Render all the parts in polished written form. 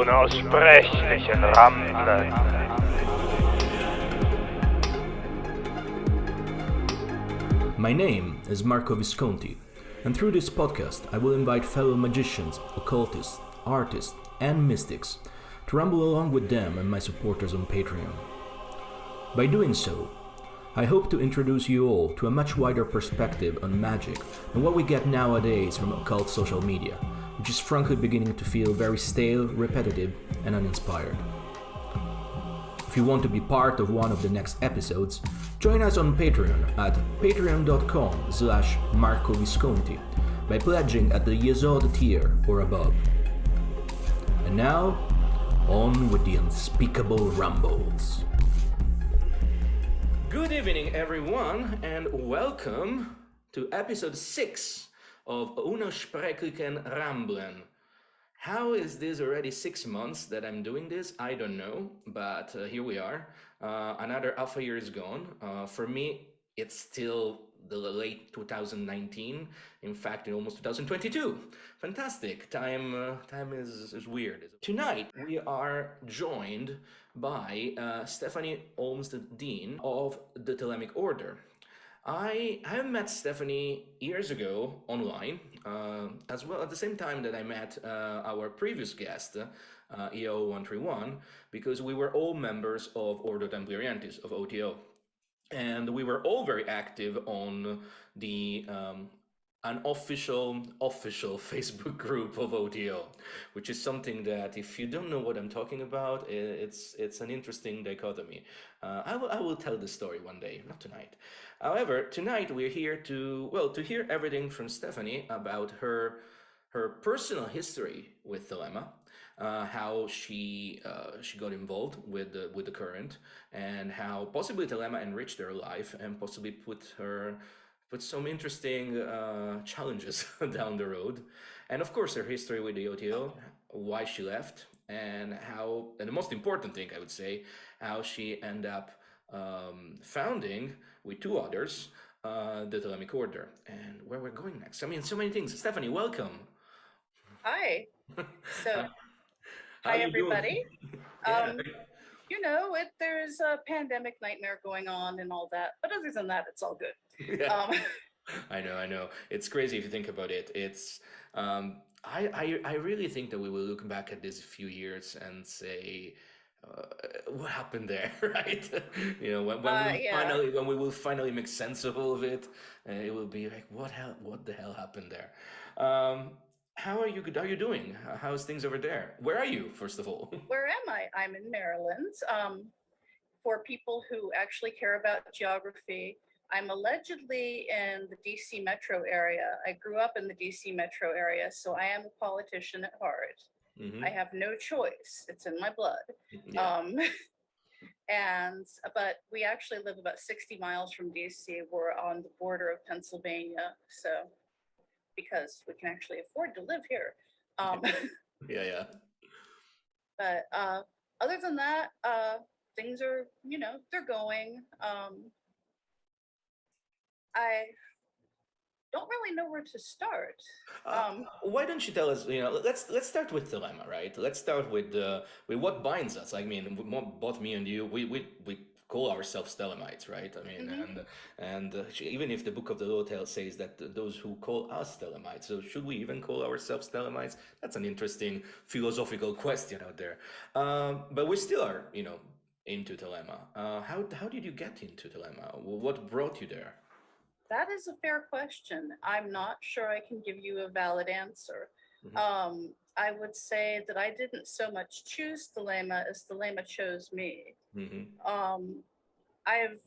Unaussprechlichen Ramblen. My name is Marco Visconti, and through this podcast I will invite fellow magicians, occultists, artists, and mystics to ramble along with them and my supporters on Patreon. By doing so, I hope to introduce you all to a much wider perspective on magic than what we get nowadays from occult social media, which is frankly beginning to feel very stale, repetitive, and uninspired. If you want to be part of one of the next episodes, join us on Patreon at patreon.com/Marco Visconti by pledging at the Yesod tier or above. And now, on with the unspeakable rumbles. Good evening, everyone, and welcome to episode 6 of Unaussprechlichen Ramblen. How is this already 6 months that I'm doing this? I don't know, but here we are. Another alpha year is gone. For me, it's still the late 2019. In fact, in almost 2022. Fantastic. Time is weird. Tonight, we are joined by Stephanie Olmstead-Dean of the Thelemic Order. I met Stephanie years ago online, as well at the same time that I met our previous guest, EO 131, because we were all members of Ordo Templi Orientis, of O.T.O. And we were all very active on the unofficial Facebook group of O.T.O, which is something that, if you don't know what I'm talking about, it's an interesting dichotomy. I will tell the story one day, not tonight. However, tonight we're here to hear everything from Stephanie about her personal history with Thelema, how she got involved with the current, and how possibly Thelema enriched her life and possibly put some interesting challenges down the road. And of course, her history with the O.T.O, why she left, and the most important thing, I would say, how she ended up founding, with two others, the Thelemic Order, and where we're going next. I mean, so many things. Stephanie, welcome. Hi. So, How hi you everybody. doing? There's a pandemic nightmare going on and all that, but other than that, it's all good. Yeah. I know. It's crazy if you think about it. It's I really think that we will look back at this few years and say, what happened there, right? When we will finally make sense of all of it, it will be like, what the hell happened there? How are you doing? How's things over there? Where are you, first of all? Where am I? I'm in Maryland. For people who actually care about geography, I'm allegedly in the DC metro area. I grew up in the DC metro area, so I am a politician at heart. Mm-hmm. I have no choice. It's in my blood. Yeah. But we actually live about 60 miles from DC. We're on the border of Pennsylvania, so because we can actually afford to live here. Yeah. But other than that, things are, they're going. I don't really know where to start. Why don't you tell us? Let's start with Thelema, right? Let's start with what binds us. I mean, both me and you, we call ourselves Thelemites, right? I mean, Mm-hmm. even if the Book of the Law says that those who call us Thelemites, so should we even call ourselves Thelemites? That's an interesting philosophical question out there. But we still are, into Thelema. How did you get into Thelema? What brought you there? That is a fair question. I'm not sure I can give you a valid answer. Mm-hmm. I would say that I didn't so much choose Thelema as Thelema chose me. Mm-hmm. I've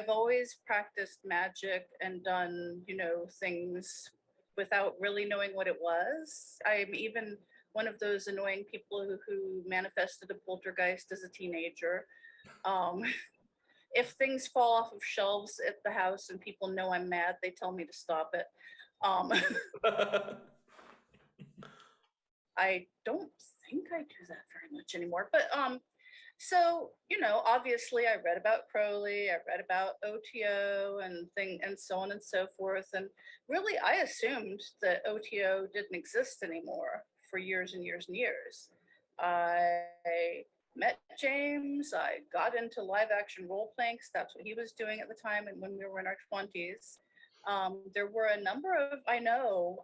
always practiced magic and done, things without really knowing what it was. I'm even one of those annoying people who manifested a poltergeist as a teenager. If things fall off of shelves at the house and people know I'm mad, they tell me to stop it. I don't think I do that very much anymore, but So, obviously I read about Crowley, I read about O.T.O and so on and so forth. And really I assumed that O.T.O didn't exist anymore for years and years and years. I met James, I got into live action role playing because that's what he was doing at the time and when we were in our 20s. There were a number of, I know.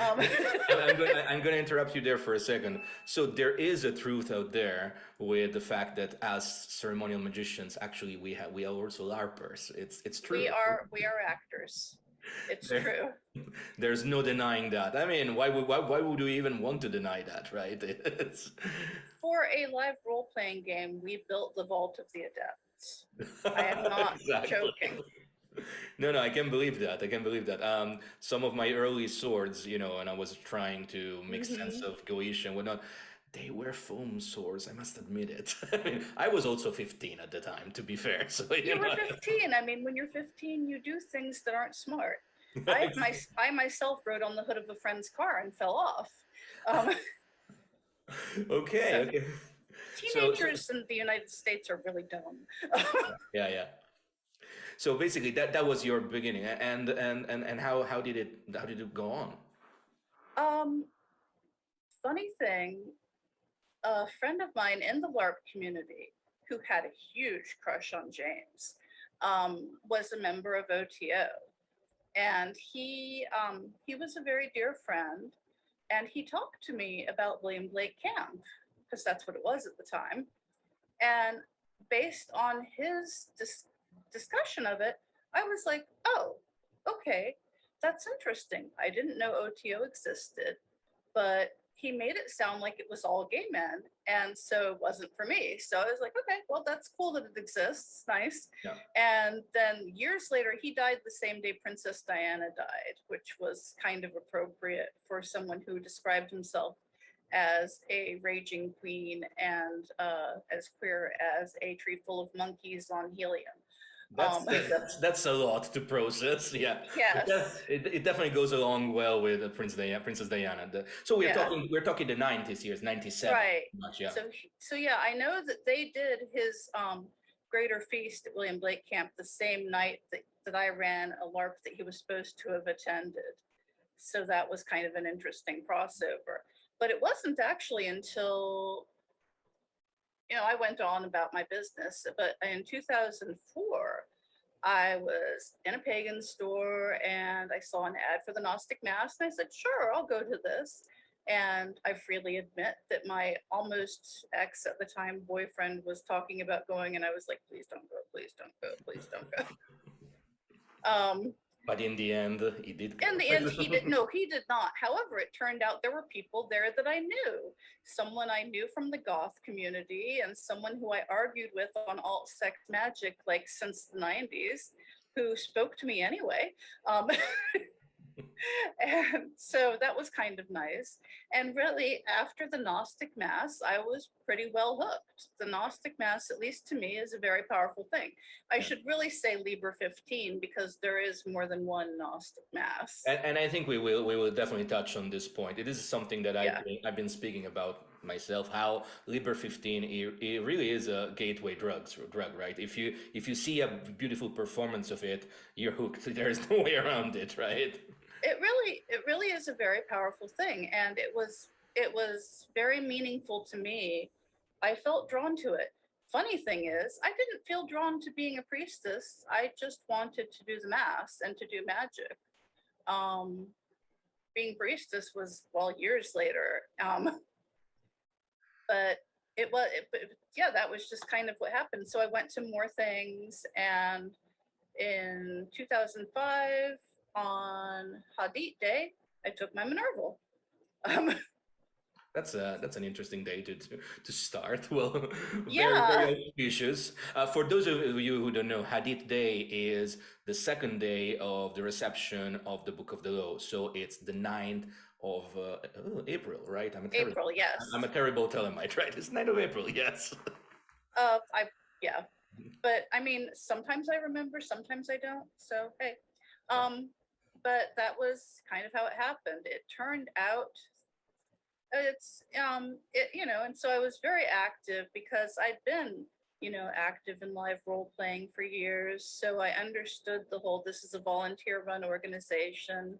Um, I'm going to interrupt you there for a second. So there is a truth out there with the fact that as ceremonial magicians, actually we are also LARPers. It's true. we are actors. It's There, true. there's no denying that. I mean, why would we even want to deny that, right? It's For a live role playing game, we built the Vault of the Adepts. I am not exactly. joking. No, I can believe that. I can believe that. Some of my early swords, and I was trying to make sense Hmm. of Goetia and whatnot, they were foam swords. I must admit it. I mean, I was also 15 at the time, to be fair. So You were 15. I mean, when you're 15, you do things that aren't smart. I myself rode on the hood of a friend's car and fell off. Um, okay, so okay. So teenagers in the United States are really dumb. yeah. So basically, that was your beginning, and how did it go on? um, Funny thing, a friend of mine in the LARP community who had a huge crush on James was a member of O.T.O. And he was a very dear friend, and he talked to me about William Blake Camp because that's what it was at the time. And based on his discussion of it, I was like, oh, okay, that's interesting. I didn't know O.T.O existed, but he made it sound like it was all gay men. And so it wasn't for me. So I was like, okay, well, that's cool that it exists. Nice. Yeah. And then years later, he died the same day Princess Diana died, which was kind of appropriate for someone who described himself as a raging queen and as queer as a tree full of monkeys on helium. That's Um, that's a lot to process. Yeah, yes. it definitely goes along well with Princess Diana. So we're Yeah. talking the 90s here, 97, Right. much. Yeah. So yeah, I know that they did his greater feast at William Blake Camp the same night that I ran a LARP that he was supposed to have attended. So that was kind of an interesting crossover. But it wasn't actually until I went on about my business. But in 2004, I was in a pagan store and I saw an ad for the Gnostic Mass, and I said, sure, I'll go to this. And I freely admit that my almost ex at the time boyfriend was talking about going, and I was like, please don't go, please don't go, please don't go. But in the end, he did go. In the end, he did not. However, it turned out there were people there that I knew. Someone I knew from the goth community and someone who I argued with on alt sex magic like since the 90s, who spoke to me anyway. Um, and so that was kind of nice. And really, after the Gnostic Mass, I was pretty well hooked. The Gnostic Mass, at least to me, is a very powerful thing. I should really say Liber 15 because there is more than one Gnostic Mass. And I think we will definitely touch on this point. It is something that Yeah. I've been speaking about myself. How Liber 15 it really is a gateway drug, right? If you see a beautiful performance of it, you're hooked. There's no way around it, right? It really is a very powerful thing, and it was very meaningful to me. I felt drawn to it. Funny thing is, I didn't feel drawn to being a priestess. I just wanted to do the mass and to do magic. Um, Being priestess was, well, years later. But yeah, that was just kind of what happened. So I went to more things, and in 2005 on Hadith Day, I took my Minerval. Um, That's an interesting day to start. Well, very yeah, auspicious. For those of you who don't know, Hadith Day is the second day of the reception of the Book of the Law. So it's the 9th of April, right? April, yes. I'm a terrible Thelemite, right? It's 9th of April, yes. Yeah, but I mean, sometimes I remember, sometimes I don't. So hey, but that was kind of how it happened. It turned out it's and so I was very active because I'd been active in live role playing for years, so I understood the whole this is a volunteer run organization,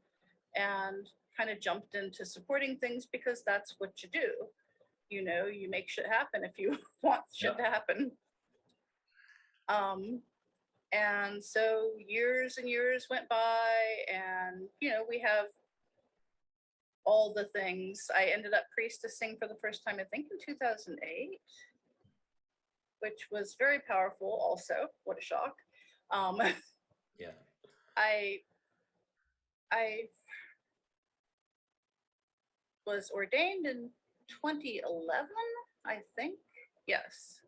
and kind of jumped into supporting things because that's what you do. You make shit happen if you want shit to happen. And so years and years went by, and we have all the things. I ended up priestessing for the first time, I think, in 2008, which was very powerful also. What a shock. Yeah. I was ordained in 2011, I think. Yes.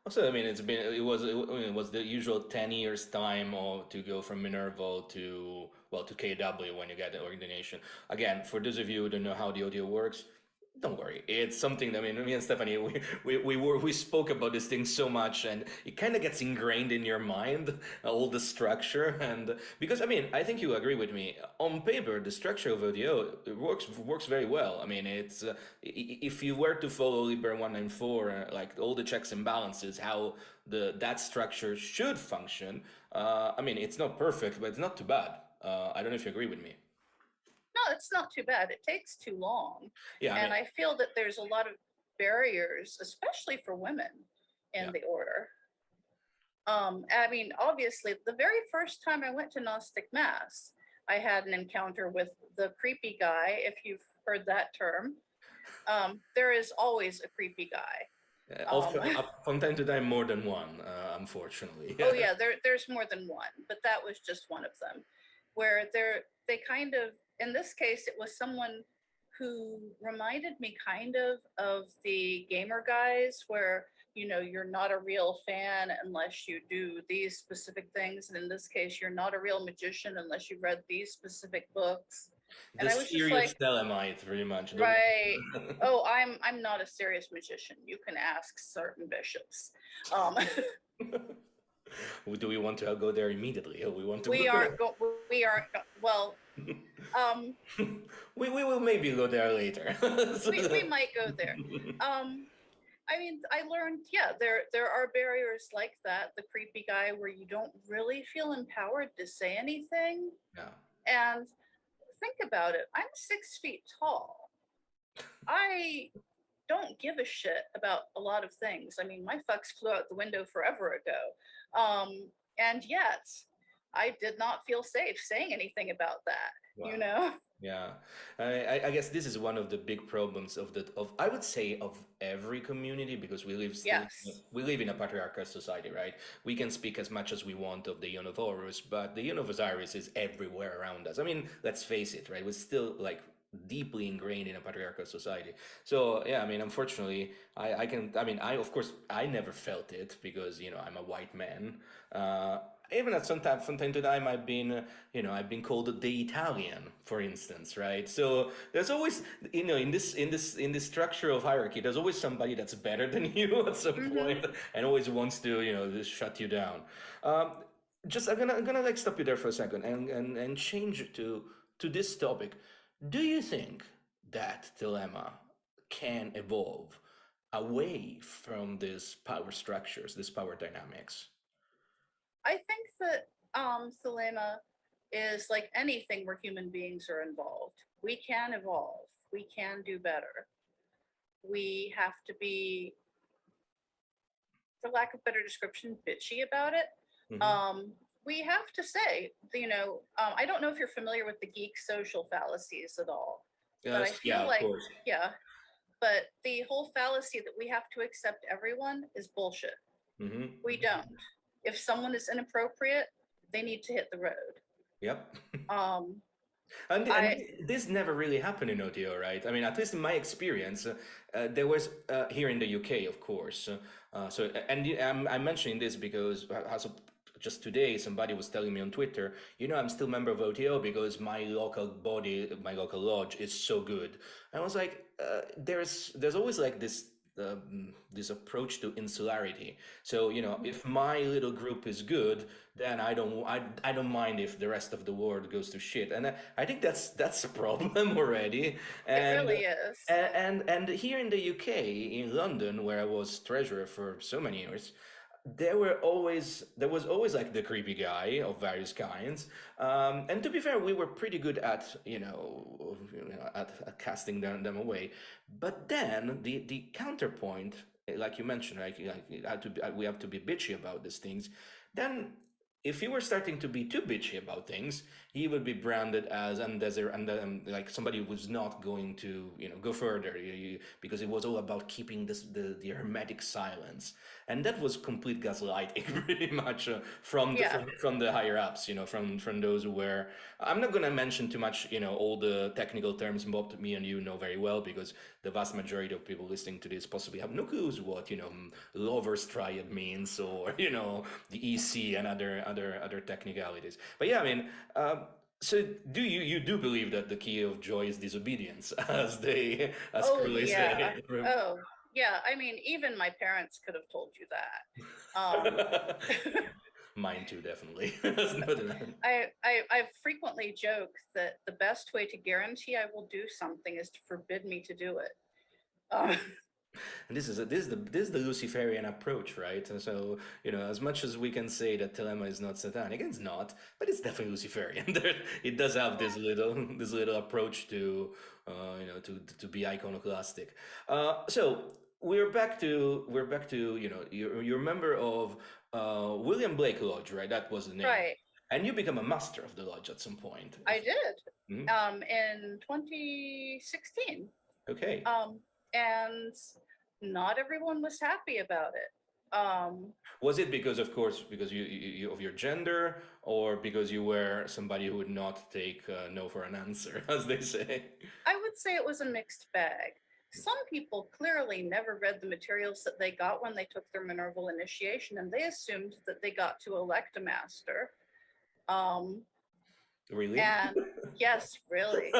Also, I mean, it was the usual 10 years time or to go from Minerval to, well, to KW when you get the ordination. Again, for those of you who don't know how the O.T.O works, don't worry. It's something that, I mean, me and Stephanie, we spoke about this thing so much, and it kind of gets ingrained in your mind, all the structure. And because, I mean, I think you agree with me. On paper, the structure of O.T.O works very well. I mean, it's if you were to follow Liber 194, like all the checks and balances, how that structure should function. I mean, it's not perfect, but it's not too bad. I don't know if you agree with me. No, it's not too bad. It takes too long. Yeah, and I feel that there's a lot of barriers, especially for women in the order. I mean, obviously, the very first time I went to Gnostic Mass, I had an encounter with the creepy guy, if you've heard that term. There is always a creepy guy. From time to time, more than one, unfortunately. Oh yeah, there's more than one, but that was just one of them, where they kind of, in this case, it was someone who reminded me kind of the gamer guys, where you're not a real fan unless you do these specific things, and in this case, you're not a real magician unless you read these specific books. And I was just like, Thelemite, pretty much. Right. Oh, I'm not a serious magician. You can ask certain bishops. Do we want to go there immediately? Or we want to? We aren't. Well. We will maybe go there later. we might go there. I mean, I learned, there are barriers like that. The creepy guy where you don't really feel empowered to say anything. Yeah. And think about it. I'm 6 feet tall. I don't give a shit about a lot of things. I mean, my fucks flew out the window forever ago. And yet I did not feel safe saying anything about that. Wow. Yeah, I guess this is one of the big problems of I would say of every community, because we live in a patriarchal society, right? We can speak as much as we want of the Ion of Horus, but the Ion of Osiris is everywhere around us. I mean, let's face it, right? We're still like deeply ingrained in a patriarchal society. So yeah, I mean, unfortunately, I of course I never felt it because I'm a white man. Even at from time to time, I've been called the Italian, for instance, right? So there's always, in this structure of hierarchy, there's always somebody that's better than you at some point, and always wants to, just shut you down. I'm gonna like stop you there for a second and change to this topic. Do you think that Thelema can evolve away from these power structures, these power dynamics? I think that Thelema is like anything where human beings are involved. We can evolve. We can do better. We have to be, for lack of better description, bitchy about it. We have to say, I don't know if you're familiar with the geek social fallacies at all. Yes, but I feel like, but the whole fallacy that we have to accept everyone is bullshit. We don't. If someone is inappropriate, they need to hit the road. Yep. And this never really happened in O.T.O, right? I mean, at least in my experience, there was here in the UK, of course. I'm mentioning this because just today, somebody was telling me on Twitter, I'm still a member of O.T.O because my local body, my local lodge is so good. And I was like, there's always like this this approach to insularity. So if my little group is good, then I don't mind if the rest of the world goes to shit. And I think that's a problem already. It And really is. and here in the UK, in London, where I was treasurer for so many years, there was always like the creepy guy of various kinds, and to be fair, we were pretty good at at casting them away. But then the counterpoint, like you mentioned, like we have to be bitchy about these things. Then if you were starting to be too bitchy about things, he would be branded as like somebody who was not going to go further, because it was all about keeping the hermetic silence, and that was complete gaslighting pretty much, from the higher ups, from those who were. I'm not going to mention too much, all the technical terms Bob, me and you know very well, because the vast majority of people listening to this possibly have no clues what lover's triad means, or the EC and other technicalities. But yeah, I mean, so do you do believe that the key of joy is disobedience, as Crowley yeah. say? Oh yeah, I mean, even my parents could have told you that. Mine too, definitely. I frequently joke that the best way to guarantee I will do something is to forbid me to do it. And this is the Luciferian approach, right? And so as much as we can say that Thelema is not satanic, it's not, but it's definitely Luciferian. It does have this little approach to to be iconoclastic. So we're back to you're a member of William Blake Lodge, right? That was the name. Right. And you become a master of the lodge at some point. I did. In 2016. Okay. And not everyone was happy about it. Was it because you of your gender, or because you were somebody who would not take no for an answer, as they say? I would say it was a mixed bag. Some people clearly never read the materials that they got when they took their Minerval initiation, and they assumed that they got to elect a master. Really? And yes, really.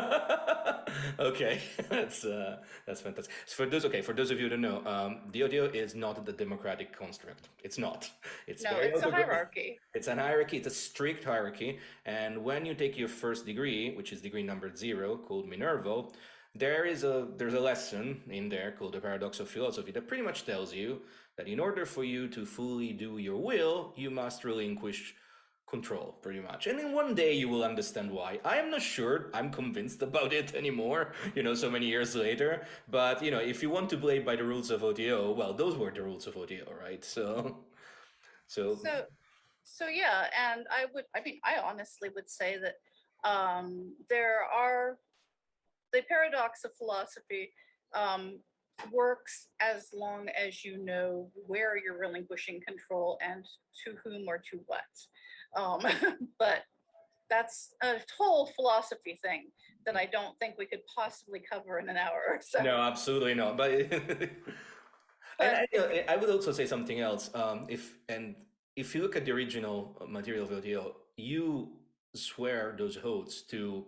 Okay, that's fantastic. For those of you who don't know, the O.T.O is not the democratic construct. It's not. It's a hierarchy. It's an hierarchy. It's a strict hierarchy. And when you take your first degree, which is degree number 0, called Minerval, there's a lesson in there called the paradox of philosophy that pretty much tells you that in order for you to fully do your will, you must relinquish control, pretty much. And then one day you will understand why. I am not sure I'm convinced about it anymore, so many years later. But, if you want to play by the rules of O.T.O, well, those were the rules of O.T.O, right? So yeah, and I honestly would say that there are the paradox of philosophy works as long as you know where you're relinquishing control and to whom or to what. But that's a whole philosophy thing that I don't think we could possibly cover in an hour or so. No, absolutely not. But and I would also say something else. If you look at the original material of O.T.O, you swear those oaths to.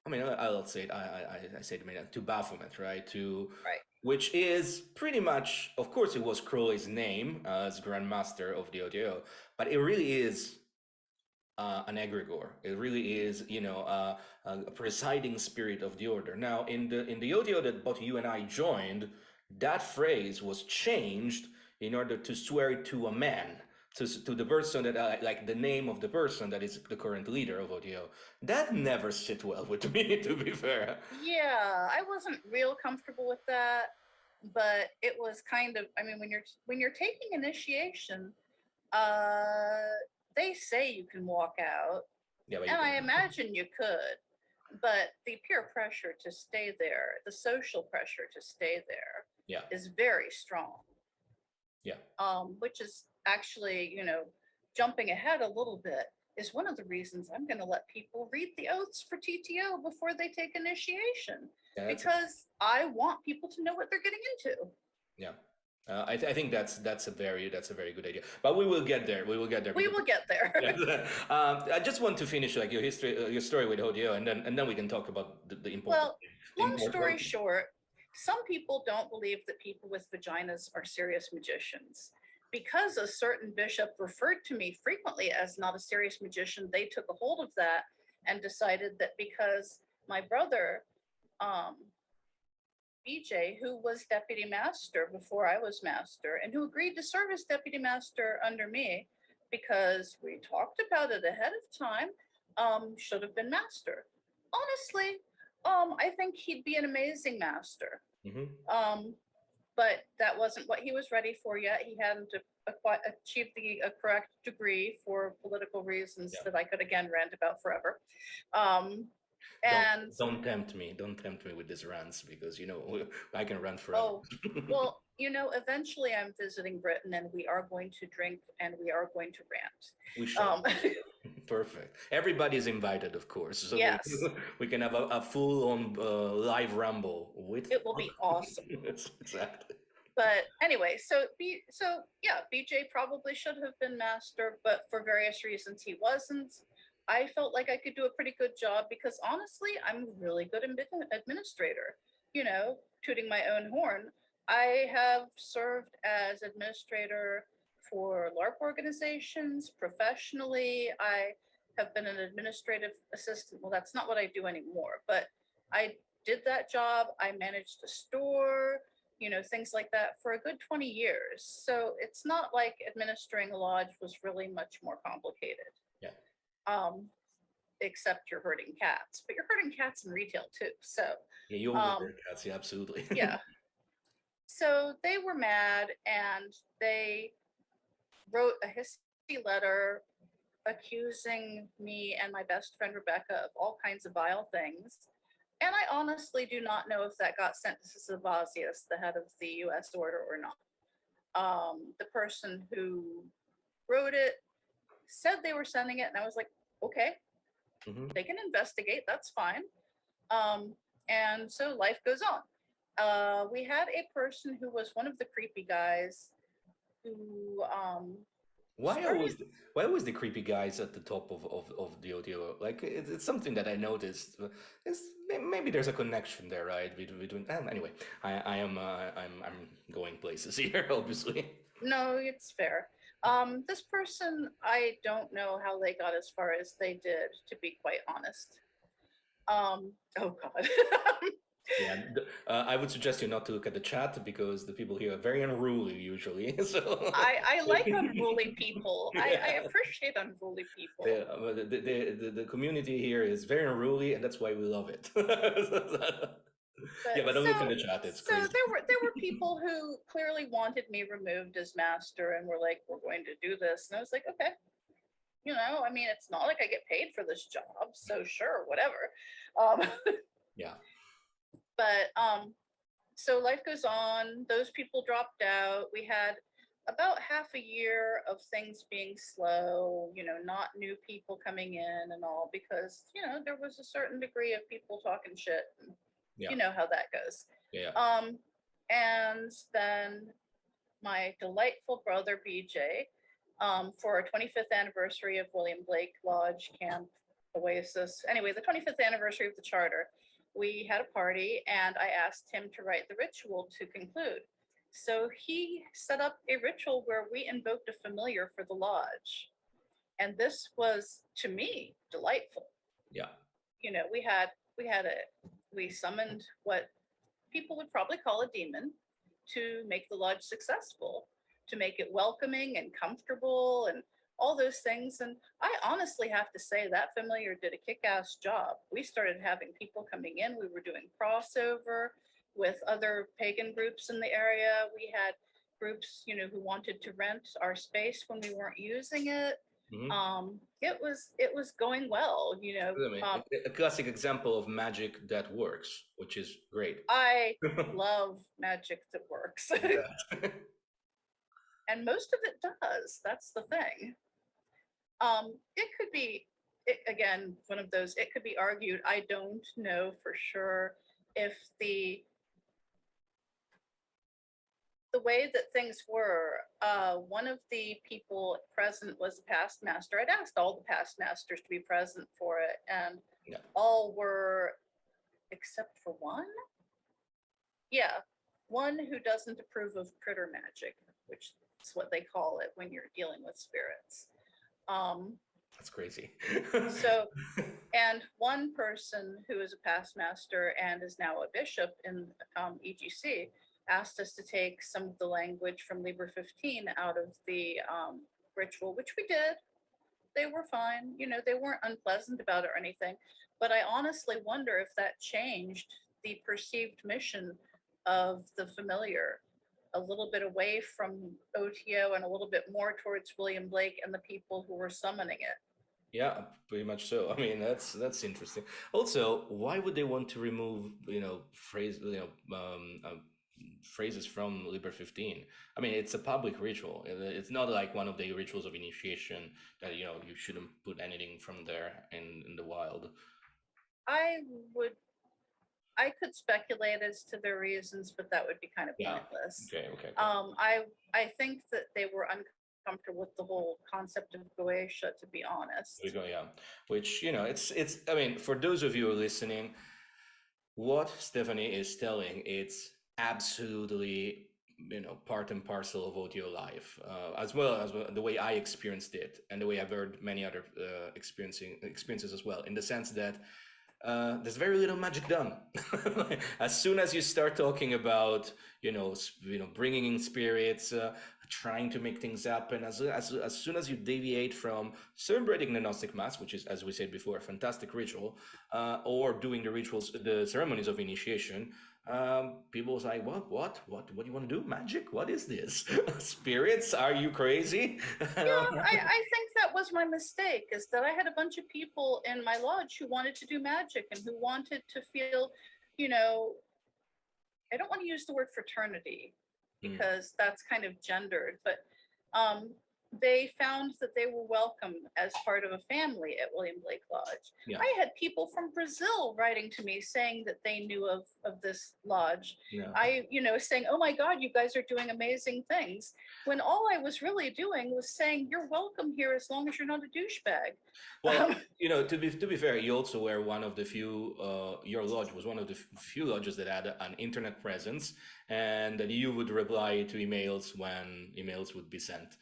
I mean, I'll say it. I say it to Baphomet, right? Right. Which is pretty much, of course, it was Crowley's name as Grand Master of the O.T.O, but it really is an egregore. It really is, a presiding spirit of the order. Now, in the O.T.O that both you and I joined, that phrase was changed in order to swear it to a man. To the person that, like the name of the person that is the current leader of O.T.O. That never sit well with me, to be fair. Yeah, I wasn't real comfortable with that, but it was kind of, I mean, when you're taking initiation, they say you can walk out, Yeah, and I imagine you could, but the peer pressure to stay there, the social pressure to stay there, is very strong. Yeah. Which is actually, jumping ahead a little bit, is one of the reasons I'm going to let people read the oaths for TTO before they take initiation, because I want people to know what they're getting into. Yeah. I think that's a very good idea, but we will get there. We will get there. I just want to finish like your story with O.T.O, and then we can talk about the important. Well, long story short, some people don't believe that people with vaginas are serious magicians. Because a certain bishop referred to me frequently as not a serious magician, they took a hold of that and decided that because my brother, BJ, who was deputy master before I was master and who agreed to serve as deputy master under me because we talked about it ahead of time, should have been master. Honestly, I think he'd be an amazing master. But that wasn't what he was ready for yet. He hadn't achieved the correct degree for political reasons that I could again rant about forever. And don't tempt me. Don't tempt me with these rants because I can rant forever. Oh, well, eventually I'm visiting Britain and we are going to drink and we are going to rant. We shall. Perfect. Everybody's invited, of course. So yes. we can have a full-on live ramble with. It will be awesome. Exactly. But anyway, BJ probably should have been master, but for various reasons he wasn't. I felt like I could do a pretty good job because honestly, I'm a really good administrator. Tooting my own horn. I have served as administrator for LARP organizations professionally. I have been an administrative assistant. Well, that's not what I do anymore, but I did that job. I managed a store, things like that for a good 20 years. So it's not like administering a lodge was really much more complicated. Yeah. Except you're herding cats, but you're herding cats in retail too. So yeah, you always herd cats. Yeah, absolutely. yeah. So they were mad and they wrote a hissy letter accusing me and my best friend Rebecca of all kinds of vile things. And I honestly do not know if that got sent to Savasius, the head of the U.S. Order, or not. The person who wrote it said they were sending it, and I was like, okay, they can investigate, that's fine. And so life goes on. We had a person who was one of the creepy guys who why always the creepy guys at the top of the O.T.O? Like it's something that I noticed. Maybe there's a connection there, right? Between anyway, I'm going places here, obviously. No, it's fair. This person, I don't know how they got as far as they did, to be quite honest. Oh God. Yeah, I would suggest you not to look at the chat because the people here are very unruly usually. So I like unruly people. Yeah. I appreciate unruly people. The community here is very unruly, and that's why we love it. But don't look in the chat. It's crazy. So there were people who clearly wanted me removed as master and were like, "We're going to do this," and I was like, "Okay." I mean, it's not like I get paid for this job, so sure, whatever. Yeah. But so life goes on. Those people dropped out. We had about half a year of things being slow, not new people coming in and all, because, there was a certain degree of people talking shit. Yeah. You know how that goes. Yeah. And then my delightful brother, BJ, for our 25th anniversary of William Blake Lodge Camp Oasis. Anyway, the 25th anniversary of the charter, we had a party and I asked him to write the ritual to conclude. So he set up a ritual where we invoked a familiar for the lodge. And this was, to me, delightful. Yeah. We summoned what people would probably call a demon to make the lodge successful, to make it welcoming and comfortable and all those things. And I honestly have to say that familiar did a kick-ass job. We started having people coming in. We were doing crossover with other pagan groups in the area. We had groups, who wanted to rent our space when we weren't using it. Mm-hmm. It was going well, a classic example of magic that works, which is great. I love magic that works. And most of it does. That's the thing. It could be, again, one of those, it could be argued. I don't know for sure if the way that things were, one of the people present was a past master. I'd asked all the past masters to be present for it, and all were, except for one. yeah, one who doesn't approve of critter magic, which is what they call it when you're dealing with spirits. That's crazy. So, and one person who is a past master and is now a bishop in EGC asked us to take some of the language from Liber 15 out of the ritual, which we did. They were fine. You know, they weren't unpleasant about it or anything. But I honestly wonder if that changed the perceived mission of the familiar a little bit away from O.T.O and a little bit more towards William Blake and the people who were summoning it. Yeah, pretty much so. I mean, that's interesting. Also, why would they want to remove, phrases from Liber 15? I mean, it's a public ritual. It's not like one of the rituals of initiation that, you shouldn't put anything from there in the wild. I could speculate as to their reasons, but that would be kind of pointless. Okay. I think that they were uncomfortable with the whole concept of Goetia, to be honest. Yeah, which, it's. I mean, for those of you who are listening, what Stephanie is telling, it's absolutely, part and parcel of O.T.O life, as well as the way I experienced it, and the way I've heard many other experiences as well, in the sense that there's very little magic done. As soon as you start talking about, bringing in spirits, trying to make things happen, as soon as you deviate from celebrating the Gnostic Mass, which is, as we said before, a fantastic ritual, or doing the ceremonies of initiation, people say, what do you want to do? Magic? What is this? Spirits? Are you crazy? Yeah, I think that was my mistake, is that I had a bunch of people in my lodge who wanted to do magic and who wanted to feel, I don't want to use the word fraternity because that's kind of gendered, but they found that they were welcome as part of a family at William Blake Lodge. Yeah. I had people from Brazil writing to me saying that they knew of this lodge. Yeah. Saying, oh my God, you guys are doing amazing things. When all I was really doing was saying, you're welcome here as long as you're not a douchebag. Well, to be fair, you also were one of the few, your lodge was one of the few lodges that had an internet presence, and that you would reply to emails when emails would be sent.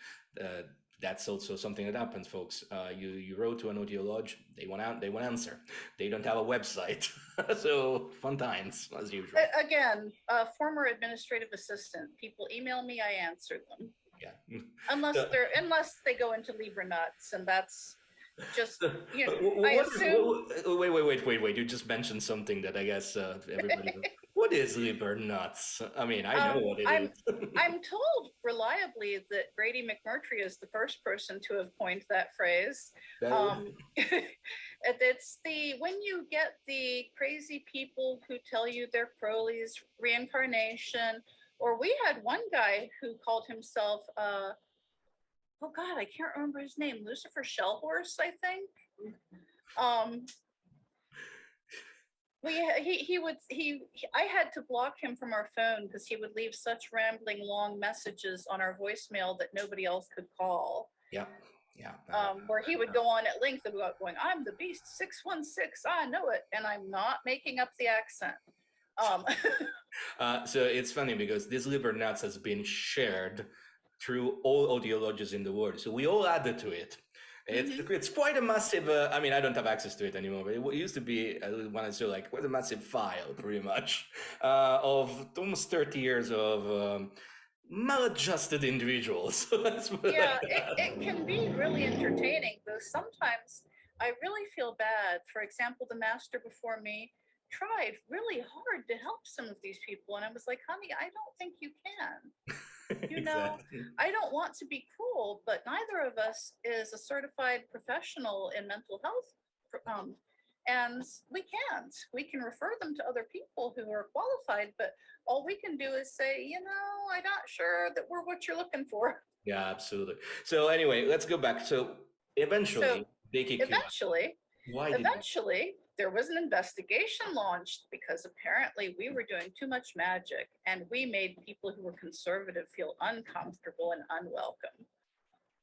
That's also something that happens, folks. You wrote to an O.T.O lodge, they want answer. They don't have a website. So fun times, as usual. Again, former administrative assistant. People email me, I answer them. Yeah. Unless they go into Libra nuts, and that's just, I assume. Wait. You just mentioned something that I guess everybody. What is Liber nuts? I mean, I know what it is. I'm told reliably that Grady McMurtry is the first person to have coined that phrase. It's when you get the crazy people who tell you they're Crowley's reincarnation, or we had one guy who called himself, oh God, I can't remember his name, Lucifer Shellhorse, I think. I had to block him from our phone because he would leave such rambling long messages on our voicemail that nobody else could call. Yeah. Where he would go on at length about going, I'm the beast 616, I know it, and I'm not making up the accent. So it's funny because this Liber nuts has been shared through all O.T.O lodges in the world, so we all added to it. It's quite a massive. I mean, I don't have access to it anymore, but it used to be when I saw quite a massive file, pretty much, of almost 30 years of maladjusted individuals. Yeah, it can be really entertaining, though sometimes I really feel bad. For example, the master before me tried really hard to help some of these people, and I was like, honey, I don't think you can. Exactly. I don't want to be cruel, but neither of us is a certified professional in mental health, and we can't. We can refer them to other people who are qualified, but all we can do is say, I'm not sure that we're what you're looking for. Yeah, absolutely. So anyway, let's go back. So eventually, they kick you out. Why did Eventually, there was an investigation launched because apparently we were doing too much magic, and we made people who were conservative feel uncomfortable and unwelcome.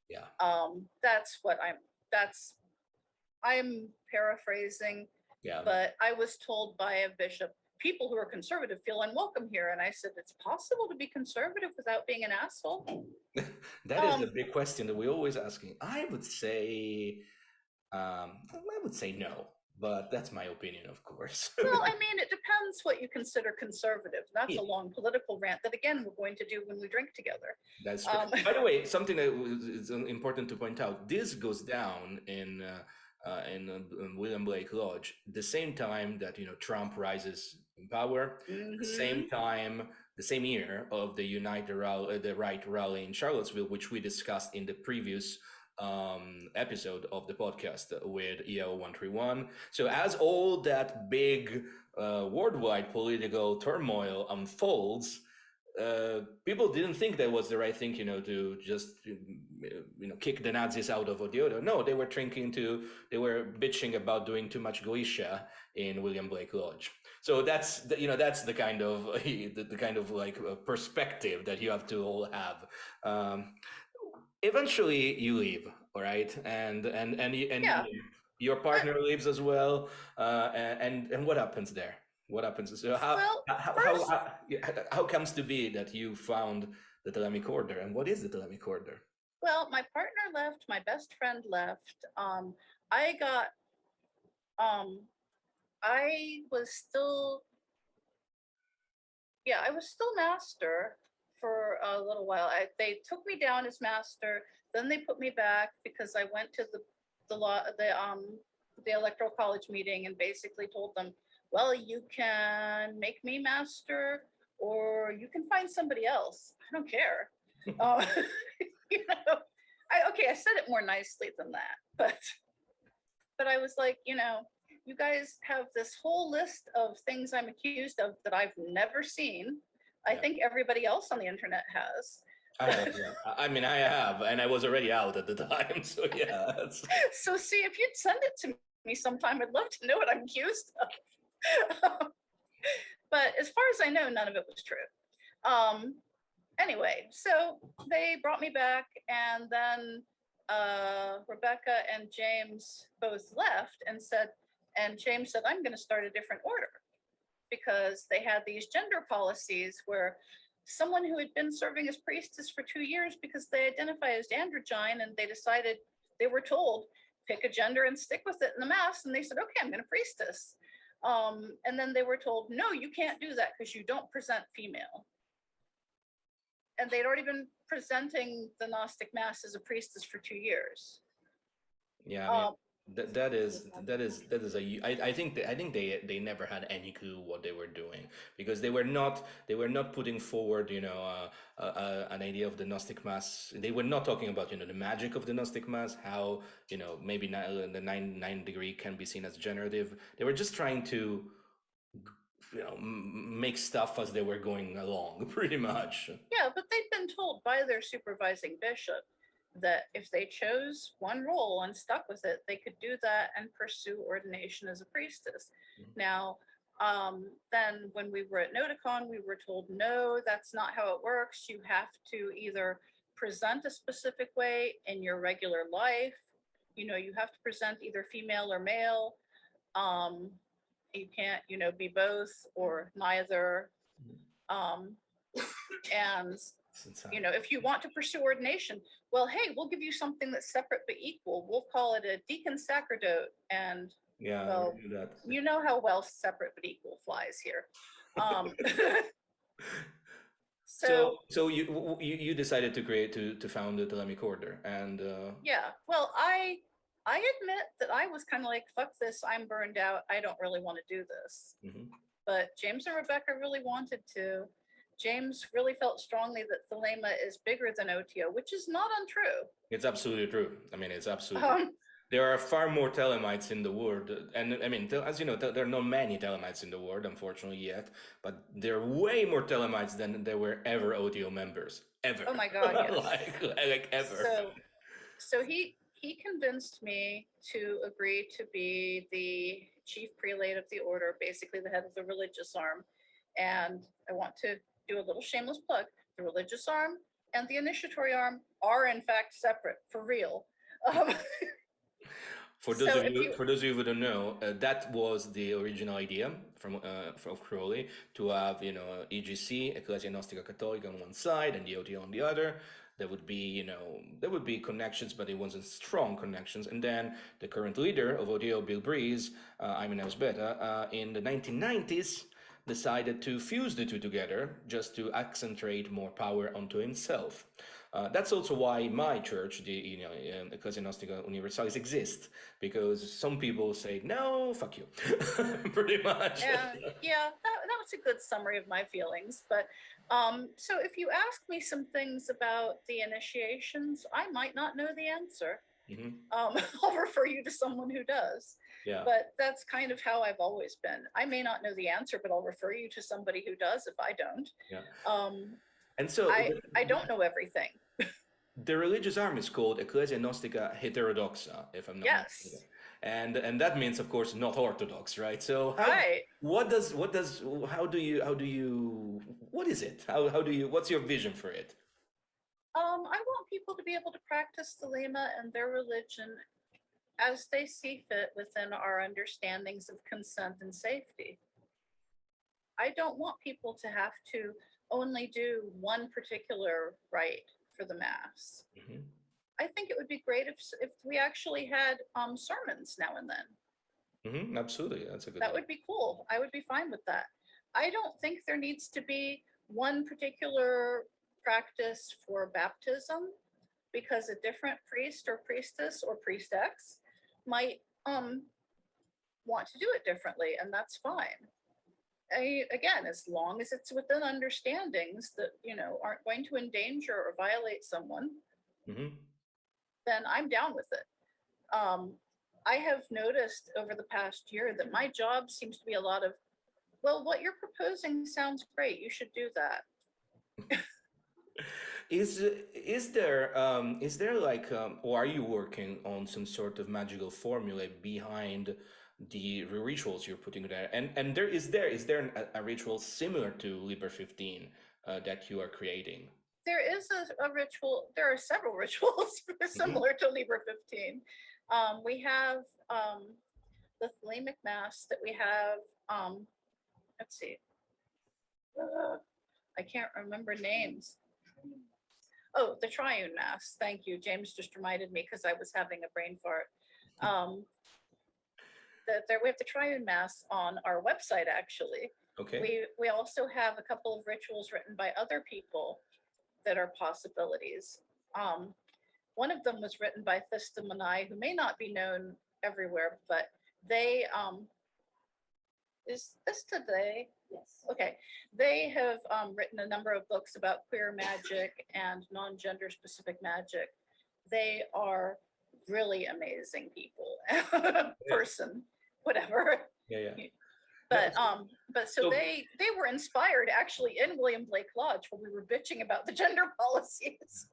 Yeah. I'm paraphrasing. Yeah. But I was told by a bishop, people who are conservative feel unwelcome here. And I said, it's possible to be conservative without being an asshole. That is the big question that we're always asking. I would say no, but that's my opinion, of course. Well, I mean, it depends what you consider conservative. That's Yeah. a long political rant that, again, we're going to do when we drink together. That's true. By the way, something that is important to point out: this goes down in William Blake Lodge, the same time that Trump rises in power, the same time, the same year of the the Right rally in Charlottesville, which we discussed in the previous episode of the podcast with EO 131. So as all that big worldwide political turmoil unfolds, people didn't think that was the right thing, to just, kick the Nazis out of O.T.O. No, they were bitching about doing too much Goisha in William Blake Lodge. So that's the kind of the kind of perspective that you have to all have. Eventually you leave, all right, and Yeah. your partner leaves as well, and what happens there? What happens? So how comes to be that you found the Thelemic Order, and what is the Thelemic Order? Well, my partner left, my best friend left. I got, I was still master for a little while. They took me down as master, then they put me back because I went to the electoral college meeting and basically told them, well, you can make me master or you can find somebody else. I don't care. I said it more nicely than that, but I was like, you guys have this whole list of things I'm accused of that I've never seen. I think everybody else on the internet has. I have, yeah. I mean, I have, and I was already out at the time, so yeah. So see, if you'd send it to me sometime, I'd love to know what I'm accused of. But as far as I know, none of it was true. Anyway, so they brought me back, and then Rebecca and James both left and James said, I'm going to start a different order, because they had these gender policies where someone who had been serving as priestess for 2 years because they identify as androgyne, and they were told, pick a gender and stick with it in the mass. And they said, okay, I'm going to priestess. And then they were told, no, you can't do that because you don't present female. And they'd already been presenting the Gnostic Mass as a priestess for 2 years. Yeah, I mean, that is I think they never had any clue what they were doing, because they were not putting forward an idea of the Gnostic Mass. They were not talking about the magic of the Gnostic Mass, how maybe the nine degree can be seen as generative. They were just trying to make stuff as they were going along, pretty much. Yeah, but they'd been told by their supervising bishop that if they chose one role and stuck with it, they could do that and pursue ordination as a priestess. Now, then when we were at Noticon, we were told, no, that's not how it works. You have to either present a specific way in your regular life. You have to present either female or male. You can't, be both or neither. And if you want to pursue ordination, well, hey, we'll give you something that's separate but equal. We'll call it a deacon sacerdote. And well, you know how well separate but equal flies here. So you decided to found the Thelemic Order, and yeah, well, I admit that I was kind of like, fuck this, I'm burned out, I don't really want to do this. But James and Rebecca really wanted to. James really felt strongly that Thelema is bigger than O.T.O, which is not untrue. It's absolutely true. I mean, it's absolutely there are far more Thelemites in the world, and I mean, as you know, there are not many Thelemites in the world, unfortunately, yet, but there are way more Thelemites than there were ever O.T.O members, ever. Oh my God, yes. like ever. So he convinced me to agree to be the chief prelate of the order, basically the head of the religious arm. And I want to do a little shameless plug. The religious arm and the initiatory arm are in fact separate, for real. So if you for those of you who don't know, that was the original idea from Crowley, to have, you know, EGC, Ecclesia Gnostica Cattolica, on one side and the O.T.O on the other. There would be, you know, there would be connections, but it wasn't strong connections. And then the current leader of O.T.O, Bill Breeze, Ayman Elsbeta, in the 1990s, decided to fuse the two together just to accentuate more power onto himself. That's also why my church, the, you know, Ecclesia Gnostica Universalis, exists, because some people say no, fuck you, pretty much. yeah, that was a good summary of my feelings. But so if you ask me some things about the initiations, I might not know the answer. Mm-hmm. I'll refer you to someone who does. Yeah. But that's kind of how I've always been. I may not know the answer, but I'll refer you to somebody who does if I don't. Yeah. And so I don't know everything. the religious arm is called Ecclesia Gnostica Heterodoxa, if I'm not mistaken. Yes. And that means, of course, not orthodox, right? So Right. what do you what is it? How do you, what's your vision for it? I want people to be able to practice Thelema and their religion as they see fit within our understandings of consent and safety. I don't want people to have to only do one particular rite for the Mass. Mm-hmm. I think it would be great if we actually had sermons now and then. Mm-hmm. Absolutely, that's a good. That would be cool. I would be fine with that. I don't think there needs to be one particular practice for baptism, because a different priest or priestess or priestess might want to do it differently, and that's fine. Again, as long as it's within understandings that, you know, aren't going to endanger or violate someone, Mm-hmm. then I'm down with it. I have noticed over the past year that my job seems to be a lot of, well, what you're proposing sounds great, you should do that. Is there like, or are you working on some sort of magical formula behind the rituals you're putting there? And is there a ritual similar to Liber 15 that you are creating? There is a ritual. There are several rituals similar to Liber 15. We have the Thelemic Mass that we have. Let's see. I can't remember names. Oh, the Triune Mass. Thank you. James just reminded me because I was having a brain fart. We have the Triune Mass on our website, actually. Okay. We also have a couple of rituals written by other people that are possibilities. One of them was written by Thistam and I, who may not be known everywhere, but they, is this today? Yes. Okay. They have written a number of books about queer magic and non-gender specific magic. They are really amazing people, person, whatever. Yeah. But so they were inspired actually in William Blake Lodge when we were bitching about the gender policies.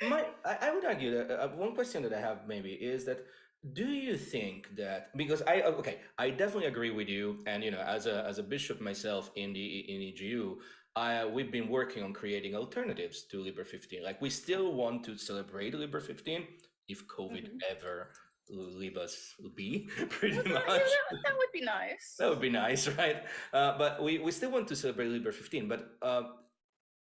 I would argue that one question that I have maybe is that, do you think that, because I definitely agree with you, and you know, as a bishop myself in EGU, we've been working on creating alternatives to Liber 15. Like, we still want to celebrate Liber 15 if COVID ever leave us be, pretty much. Yeah, that would be nice. That would be nice, right? But we still want to celebrate Liber 15. But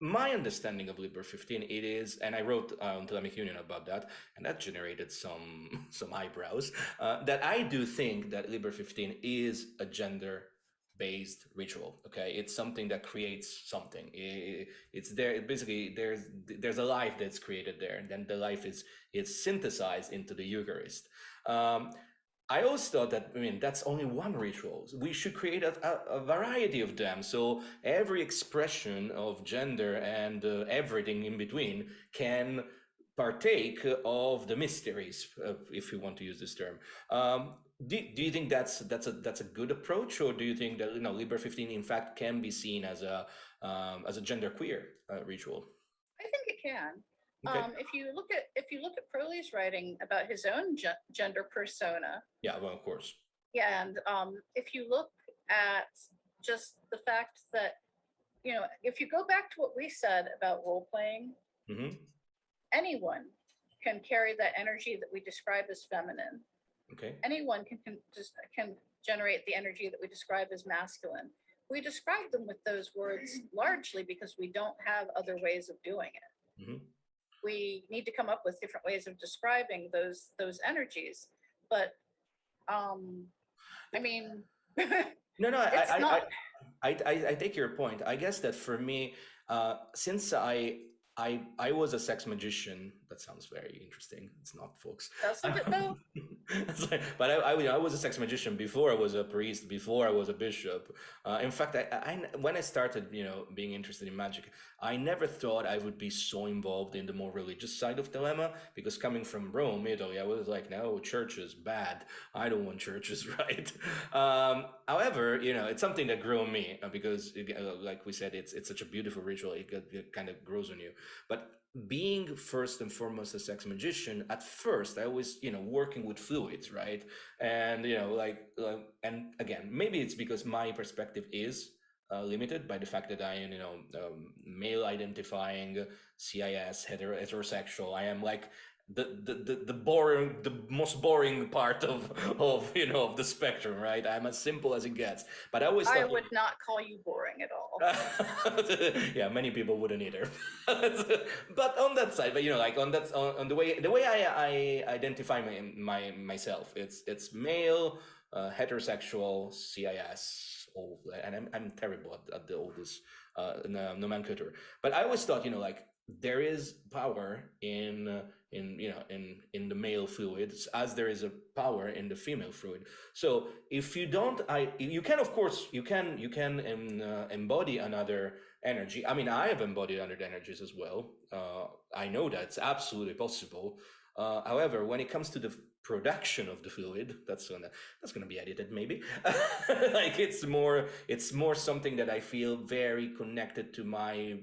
my understanding of Liber 15, it is, and I wrote on Thelemic Union about that, and that generated some eyebrows, that I do think that Liber 15 is a gender-based ritual. Okay, it's something that creates something. It's there. Basically, there's a life that's created there, and then the life is synthesized into the Eucharist. I always thought that, I mean, that's only one ritual. We should create a variety of them, so every expression of gender and everything in between can partake of the mysteries, if you want to use this term. Do you think that's a good approach, or do you think that, you know, Liber 15 in fact can be seen as a genderqueer ritual? I think it can. Okay. If you look at Crowley's writing about his own gender persona. Yeah, well, of course. Yeah, and if you look at just the fact that, you know, if you go back to what we said about role playing, anyone can carry that energy that we describe as feminine. Okay. Anyone can generate the energy that we describe as masculine. We describe them with those words largely because we don't have other ways of doing it. Mm-hmm. We need to come up with different ways of describing those energies. But I mean, No, no, it's not. I take your point. I guess that for me, since I was a sex magician. That sounds very interesting. It's not, folks. Doesn't it though? It's like, but I was a sex magician before I was a priest, before I was a bishop. In fact, when I started, being interested in magic, I never thought I would be so involved in the more religious side of Thelema, because coming from Rome, Italy, I was like, no, church is bad. I don't want churches, right? However, it's something that grew on me because, like we said, it's such a beautiful ritual. It kind of grows on you. But being first and foremost a sex magician, at first I was working with fluids, right? And and again, maybe it's because my perspective is limited by the fact that I am male identifying, cis, heterosexual. I am like the most boring part of of the spectrum, right? I'm as simple as it gets. But I would not call you boring at all. Yeah, many people wouldn't either. But on that side, but on the way I identify myself, it's male, heterosexual, cis, and I'm terrible at all this nomenclature. But I always thought, there is power in the male fluids, as there is a power in the female fluid. So if you don't, you can, of course, you can embody another energy. I mean, I have embodied other energies as well. I know that's absolutely possible. However, when it comes to the production of the fluid, that's gonna be edited, maybe. Like it's more something that I feel very connected to my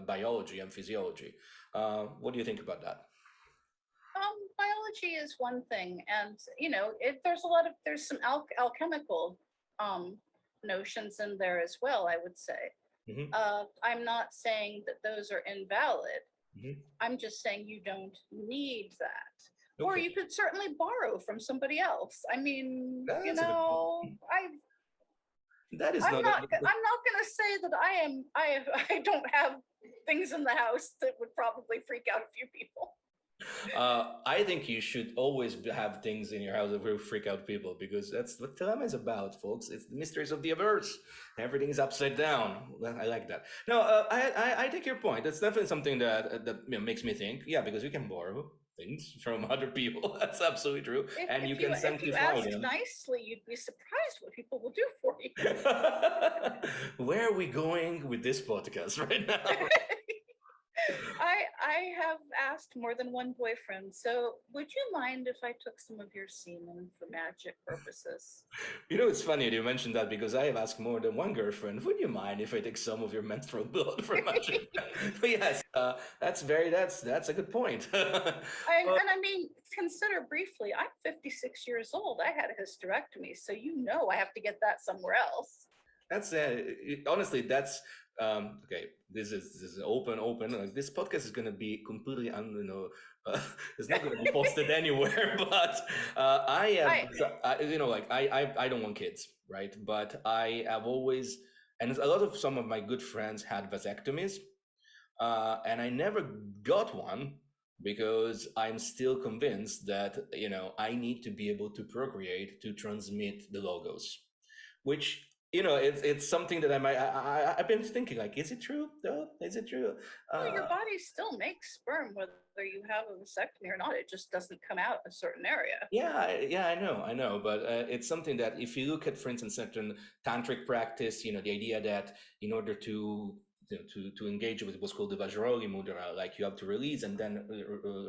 biology and physiology. What do you think about that? Biology is one thing, and there's some alchemical notions in there as well, I would say. Mm-hmm. I'm not saying that those are invalid. Mm-hmm. I'm just saying you don't need that. Okay. Or you could certainly borrow from somebody else. I mean, That is I'm not going to say that I don't have things in the house that would probably freak out a few people. I think you should always have things in your house that will freak out people, because that's what Thelema is about, folks. It's the mysteries of the averse. Everything is upside down. Well, I like that. No, I take your point. That's definitely something that makes me think. Yeah, because we can borrow things from other people. That's absolutely true. And you can sanctify them. If you ask nicely, you'd be surprised what people will do for you. Where are we going with this podcast right now? I have asked more than one boyfriend, so would you mind if I took some of your semen for magic purposes? It's funny you mentioned that, because I have asked more than one girlfriend, would you mind if I take some of your menstrual blood for magic? But yes, that's a good point. I mean, consider briefly, I'm 56 years old. I had a hysterectomy, so I have to get that somewhere else. That's honestly, that's okay. This is open. Like, this podcast is going to be completely it's not going to be posted anywhere. But I don't want kids, right? But I have always, and a lot of some of my good friends had vasectomies, and I never got one, because I'm still convinced that I need to be able to procreate, to transmit the logos, which it's something that I've been thinking, like, is it true though? Is it true? Well, your body still makes sperm whether you have a vasectomy or not. It just doesn't come out a certain area. Yeah, I know, but it's something that, if you look at, for instance, certain tantric practice, the idea that in order to engage with what's called the Vajrayogini mudra, like, you have to release and then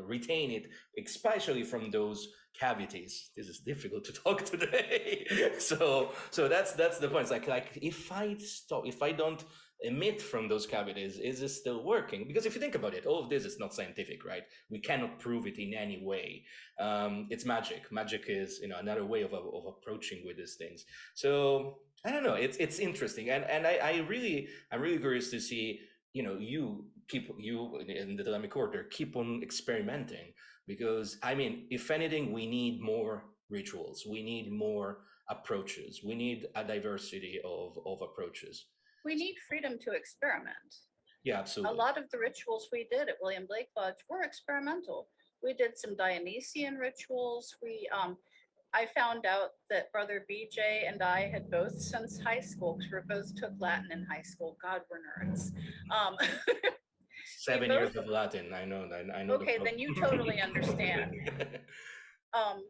retain it, especially from those cavities. This is difficult to talk today. so that's the point. It's like if I don't emit from those cavities, is it still working? Because if you think about it, all of this is not scientific, right? We cannot prove it in any way. It's magic. Magic is another way of approaching with these things. So I don't know. It's interesting, and I'm really curious to see you in the Thelemic Order keep on experimenting. because I mean, if anything, we need more rituals, we need more approaches, we need a diversity of approaches. We need freedom to experiment. Yeah, A absolutely. lot of the rituals we did at William Blake Lodge were experimental. We did some Dionysian rituals. I found out that Brother BJ and I had both since high school, because we both took Latin in high school. God, we're nerds. Um, we 7 years both, of Latin. I know the okay, then you totally understand. Um,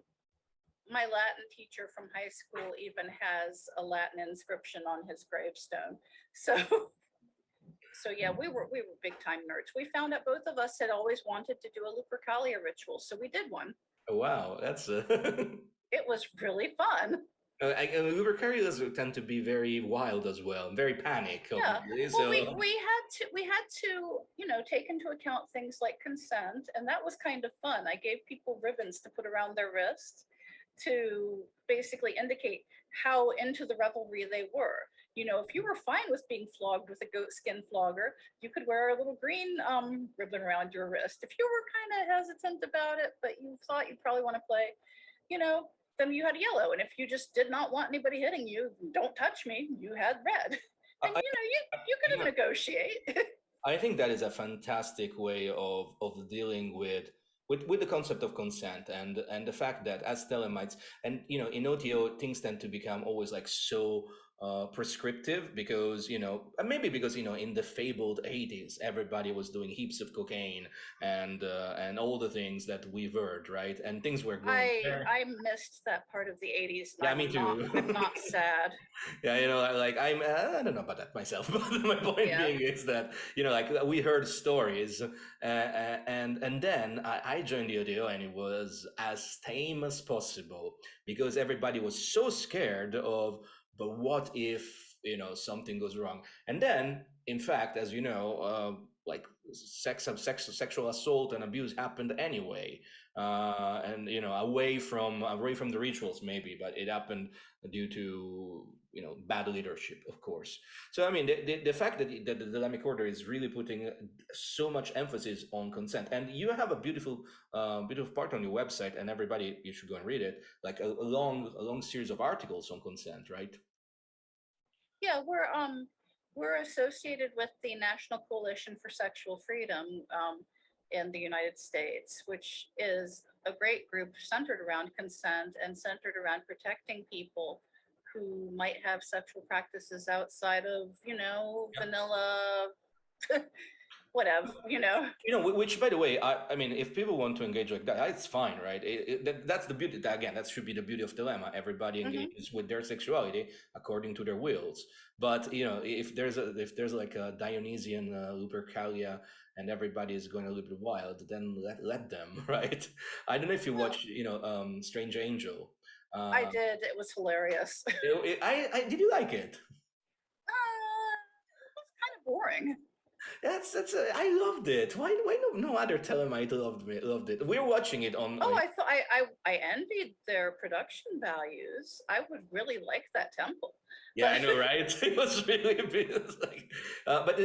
my Latin teacher from high school even has a Latin inscription on his gravestone. So, so yeah, we were big time nerds. We found out both of us had always wanted to do a Lupercalia ritual, so we did one. Wow, that's It was really fun. Uber carriers tend to be very wild as well, very panic, Yeah. obviously. Well, So we had to take into account things like consent, and that was kind of fun. I gave people ribbons to put around their wrists to basically indicate how into the revelry they were. If you were fine with being flogged with a goat skin flogger, you could wear a little green ribbon around your wrist. If you were kind of hesitant about it, but you thought you'd probably want to play, then you had yellow. And if you just did not want anybody hitting you, don't touch me, you had red. And I, you could have negotiate. I think that is a fantastic way of dealing with the concept of consent and the fact that as Thelemites and in O.T.O things tend to become always like so prescriptive because maybe because in the fabled 80s everybody was doing heaps of cocaine and all the things that we've heard, right, and things were going I missed that part of the 80s. Yeah, me too. I'm not sad. Yeah, like I don't know about that myself, but my point Yeah. being is that like we heard stories, and then I joined the O.T.O and it was as tame as possible because everybody was so scared of, but what if something goes wrong? And then, in fact, as like sexual assault and abuse happened anyway, and away from the rituals maybe, but it happened due to bad leadership, of course. So I mean, the fact that the Thelemic Order is really putting so much emphasis on consent, and you have a beautiful part on your website, and everybody, you should go and read it, like a long series of articles on consent, right? Yeah, we're associated with the National Coalition for Sexual Freedom in the United States, which is a great group centered around consent and centered around protecting people who might have sexual practices outside of, vanilla, whatever, Which, by the way, I mean, if people want to engage like that, it's fine, right? That's the beauty. Again, that should be the beauty of Thelema. Everybody engages with their sexuality according to their wills. But if there's like a Dionysian Lupercalia and everybody is going a little bit wild, then let them, right? I don't know if you watch, Strange Angel. I did. It was hilarious. I did you like it? It was kind of boring. That's I loved it. Why no other Telemite loved it. We're watching it on. I thought I envied their production values. I would really like that temple. Yeah, I know, right? It was really a bit like, but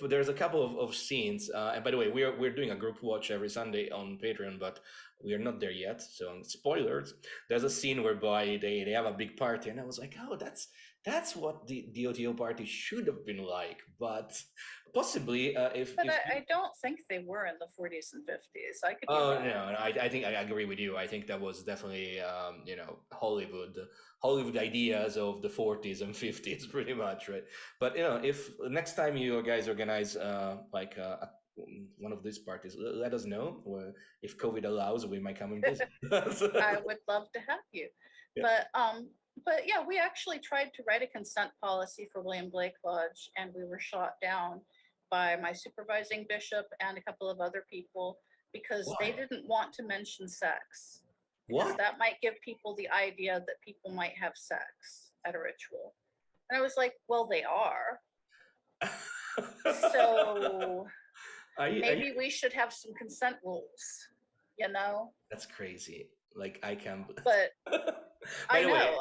there's a couple of scenes. And by the way, we're doing a group watch every Sunday on Patreon, but we are not there yet. So spoilers. There's a scene whereby they have a big party, and I was like, oh, that's what the O.T.O party should have been like, but possibly But I don't think they were in the 40s and 50s. I could. Oh no, I think I agree with you. I think that was definitely Hollywood ideas of the 40s and 50s, pretty much, right? But if next time you guys organize one of these parties, let us know. If COVID allows, we might come and visit. I would love to have you. Yeah. But yeah, we actually tried to write a consent policy for William Blake Lodge, and we were shot down by my supervising bishop and a couple of other people because they didn't want to mention sex. What? That might give people the idea that people might have sex at a ritual. And I was like, well, they are. So maybe we should have some consent rules, That's crazy. Like I can't. But I know,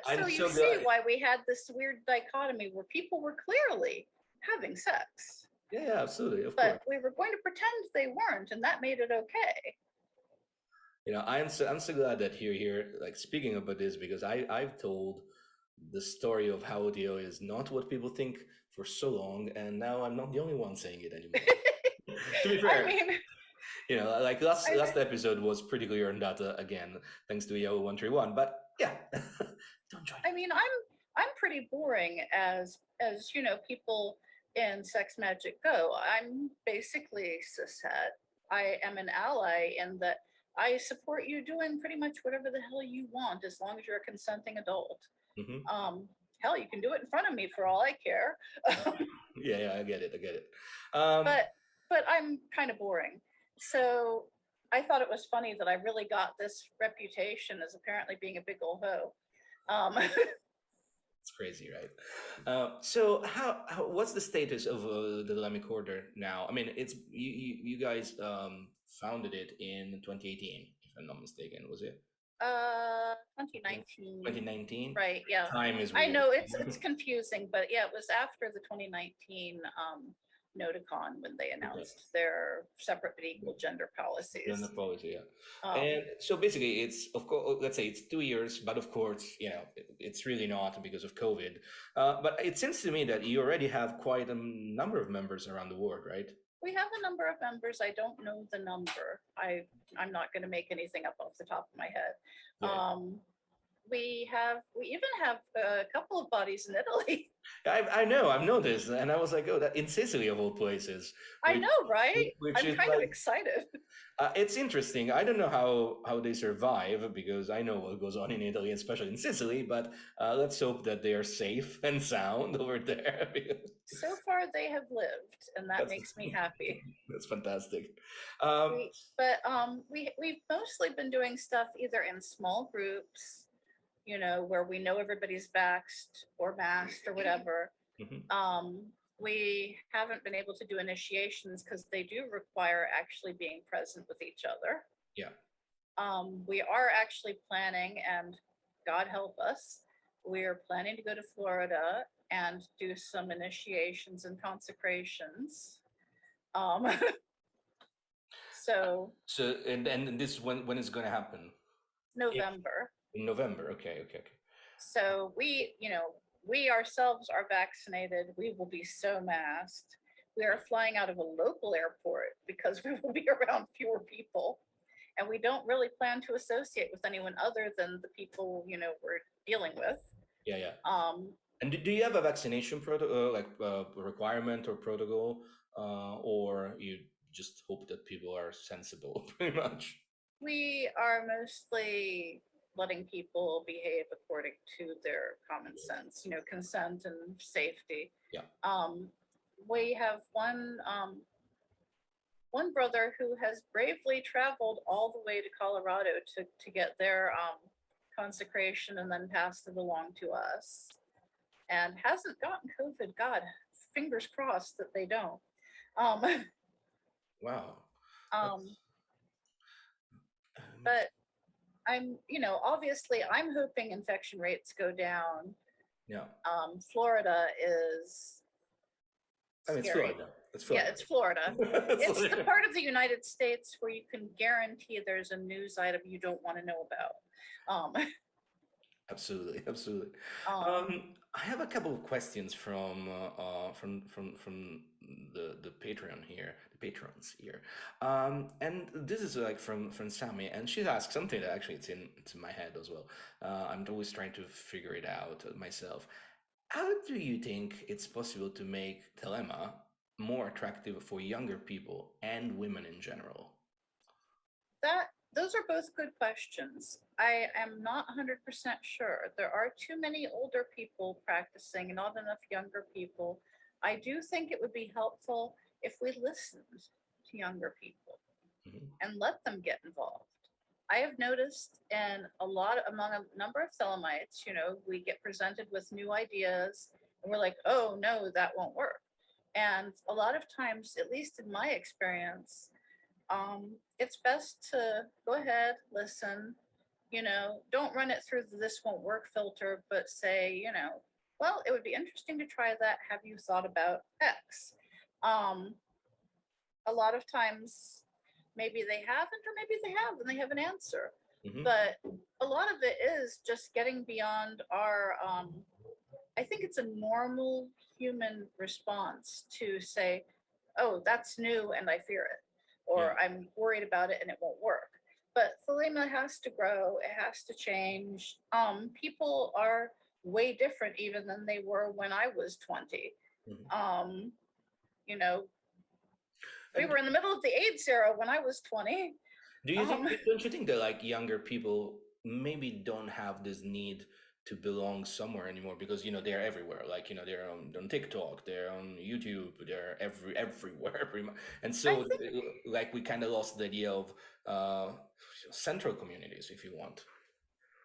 so you see why we had this weird dichotomy where people were clearly having sex. Yeah, absolutely, of But course. we were going to pretend they weren't, and that made it okay. I'm so glad that you're here, like speaking about this, because I've told the story of how O.T.O is not what people think for so long, and now I'm not the only one saying it anymore. To be I fair, mean, like last I, last episode was pretty clear on that again, thanks to Yellow 131. But yeah, don't join I mean, I'm pretty boring as people in sex magic go. I'm basically cishet. I am an ally in that I support you doing pretty much whatever the hell you want as long as you're a consenting adult. it. Hell, you can do it in front of me for all I care. Yeah, I get it. I get it. Um, but I'm kind of boring. So I thought it was funny that I really got this reputation as apparently being a big old hoe. it's crazy, right? So, what's the status of the Thelemic Order now? I mean, it's you guys founded it in 2018, if I'm not mistaken, was it? 2019. 2019. Right, yeah. Time is I weird. know it's confusing, but yeah, it was after the 2019 Noticon when they Okay. announced their separate but equal gender Gender policies. policy, yeah. Um, And so basically, it's of course, let's say it's 2 years, but of course, it's really not because of COVID. But it seems to me that you already have quite a number of members around the world, right? we have a number of members. I don't know the number. I'm not going to make anything up off the top of my head. Yeah. We even have a couple of bodies in Italy. I know, I've noticed, and I was like, oh, that in Sicily of all places, I which, know, right? which I'm is kind of like, excited. it's interesting. I don't know how they survive because I know what goes on in Italy, especially in Sicily. But let's hope that they are safe and sound over there. Because So far, they have lived, and that that's makes me happy. that's fantastic. Um, We've mostly been doing stuff either in small groups, where we know everybody's vaxxed or masked or whatever. mhm. We haven't been able to do initiations because they do require actually being present with each other. Yeah. We are actually planning, and God help us, we're planning to go to Florida and do some initiations and consecrations. Um, so So and this when it's going to happen? November. In November. Okay. Okay. Okay. So we ourselves are vaccinated. We will be so masked. We are flying out of a local airport because we will be around fewer people. And we don't really plan to associate with anyone other than the people, we're dealing with. Yeah. Yeah. Um, And do you have a vaccination protocol, like requirement or protocol, or you just hope that people are sensible, pretty much? we are mostly letting people behave according to their common sense, consent and safety. Yeah. We have one brother who has bravely traveled all the way to Colorado to get their consecration and then passed it along to us, and hasn't gotten COVID. God, fingers crossed that they don't. Um, Wow. um, That's, but obviously, I'm hoping infection rates go down. yeah. Florida is I mean, it's scary. Florida. It's Yeah, Florida. it's Florida. It's It's the Florida. part of the United States where you can guarantee there's a news item you don't want to know about. Um, Absolutely, absolutely. um, I have a couple of questions from the Patreon here, the patrons here, and this is like from Sammy, and she asked something that actually it's in my head as well. I'm always trying to figure it out myself. How do you think it's possible to make Thelema more attractive for younger people and women in general? those are both good questions. I am not 100% sure. There are too many older people practicing, not enough younger people. I do think it would be helpful if we listened to younger people Mhm. and let them get involved. I have noticed among a number of Thelemites, we get presented with new ideas and we're like, oh no, that won't work. And a lot of times, at least in my experience, it's best to go ahead, listen, don't run it through the this won't work filter, but say, well, it would be interesting to try that. Have you thought about X? A lot of times maybe they haven't, or maybe they have and they have an answer. Mm-hmm. But a lot of it is just getting beyond our, I think it's a normal human response to say, oh, that's new and I fear it, or I'm worried about it and it won't work. But Thelema has to grow, it has to change. People are way different even than they were when I was 20. Mm-hmm. You know, we And were in the middle of the AIDS era when I was 20. don't you think that like younger people maybe don't have this need to belong somewhere anymore, because they're everywhere, like they're on TikTok, they're on YouTube, they're everywhere pretty much. And so like we kind of lost the idea of central communities, if you want.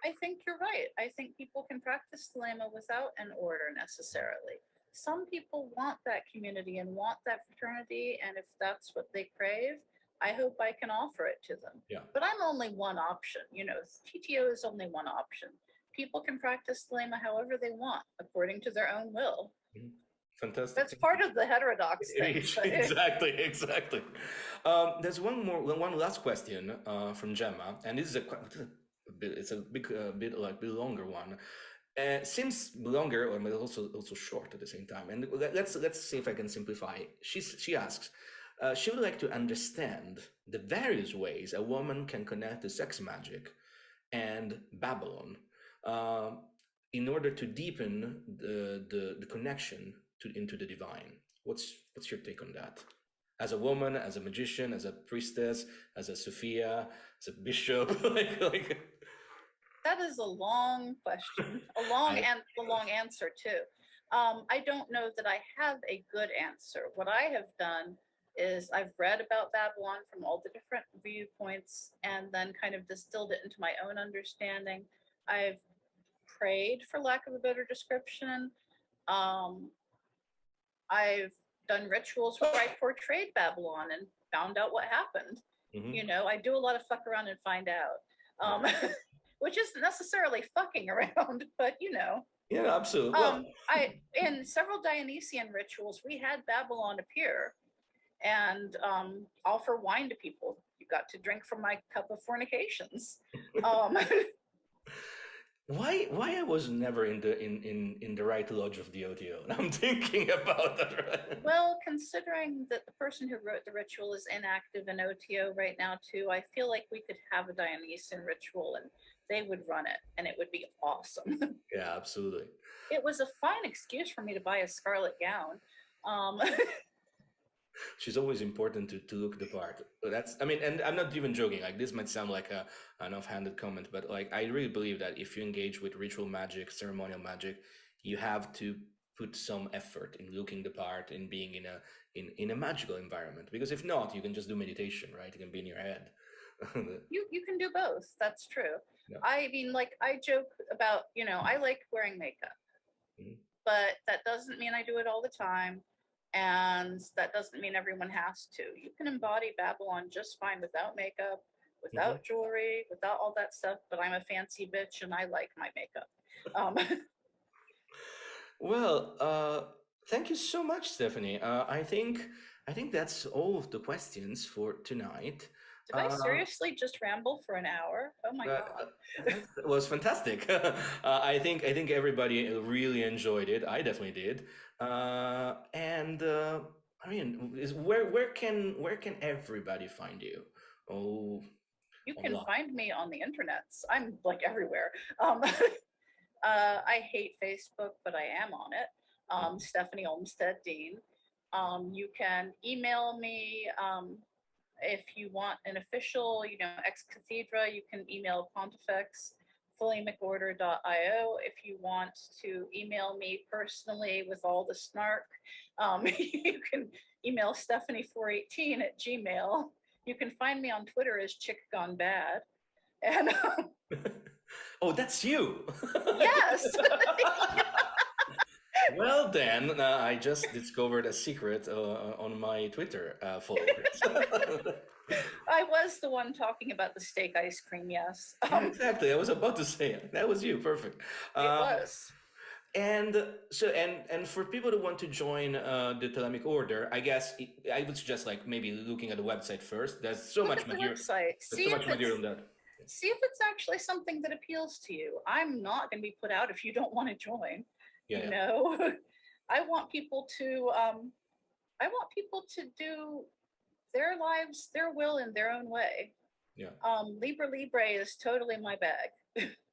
I think you're right. I think people can practice Thelema without an order necessarily. Some people want that community and want that fraternity, and if that's what they crave, I hope I can offer it to them. Yeah. But I'm only one option. TTO is only one option. People can practice Thelema however they want, according to their own will. Mm-hmm. Fantastic. That's part of the heterodox thing. Exactly. There's one last question from Gemma, and this is it's a bit longer one. Seems longer, but also short at the same time. And let's see if I can simplify. She asks, she would like to understand the various ways a woman can connect to sex magic and Babylon in order to deepen the connection into the divine. What's your take on that? As a woman, as a magician, as a priestess, as a Sophia, as a bishop, like. That is a long question, a long answer too. I don't know that I have a good answer. What I have done is I've read about Babylon from all the different viewpoints and then kind of distilled it into my own understanding. I've prayed, for lack of a better description. I've done rituals where I portrayed Babylon and found out what happened. Mm-hmm. I do a lot of fuck around and find out. Which isn't necessarily fucking around, but Yeah, absolutely. In several Dionysian rituals, we had Babylon appear and offer wine to people. You got to drink from my cup of fornications. Why I was never in the right lodge of the O.T.O? I'm thinking about that. Right? Well, considering that the person who wrote the ritual is inactive in O.T.O right now too, I feel like we could have a Dionysian ritual and they would run it and it would be awesome. Yeah, absolutely. It was a fine excuse for me to buy a scarlet gown. She's always important to look the part. And I'm not even joking. Like, this might sound like an offhanded comment, but like, I really believe that if you engage with ritual magic, ceremonial magic, you have to put some effort in looking the part, in being in a magical environment. Because if not, you can just do meditation, right? You can be in your head. You can do both. That's true. Yeah. I mean, like, I joke about, I like wearing makeup, but that doesn't mean I do it all the time. And that doesn't mean everyone has to. You can embody Babylon just fine without makeup, without jewelry, without all that stuff. But I'm a fancy bitch and I like my makeup. Well, thank you so much, Stephanie. I think that's all of the questions for tonight. Did I seriously just ramble for an hour? Oh my God. That was fantastic. I think everybody really enjoyed it. I definitely did. I mean, where can everybody find you? Oh, you can find me on the internets. I'm like everywhere. I hate Facebook, but I am on it. Stephanie Olmstead-Dean. You can email me. If you want an official, ex cathedra, you can email Pontifex, thelemicorder.io. If you want to email me personally with all the snark, you can email Stephanie418 at Gmail. You can find me on Twitter as Chick Gone Bad. And oh, that's you. Yes. Well, then, I just discovered a secret on my Twitter followers. I was the one talking about the steak ice cream, yes. Exactly. I was about to say it. That was you. Perfect. It was. And so, and for people who want to join the Thelemic Order, I guess I would suggest like maybe looking at the website first. There's so Look much at the material. website. There's so much material on that. See if it's actually something that appeals to you. I'm not going to be put out if you don't want to join. Yeah, You know, I want people to do their lives, their will in their own way. Yeah. Libre is totally my bag.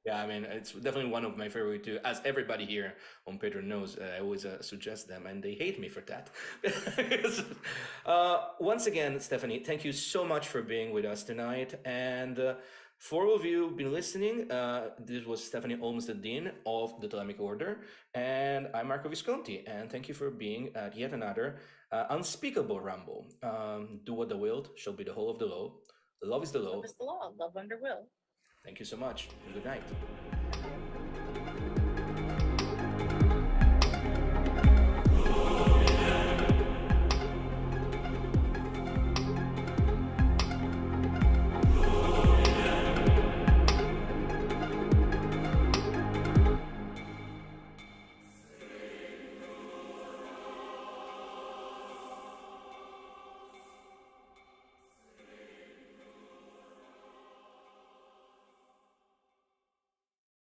Yeah, I mean, it's definitely one of my favorite too. As everybody here on Patreon knows, I always suggest them, and they hate me for that. Once again, Stephanie, thank you so much for being with us tonight. And for all of you who've been listening, this was Stephanie Olmstead-Dean of the Thelemic Order, and I'm Marco Visconti. And thank you for being at yet another unspeakable ramble. Do what the will shall be the whole of the law. Love is the law. Love is the law. Love under will. Thank you so much. Good night.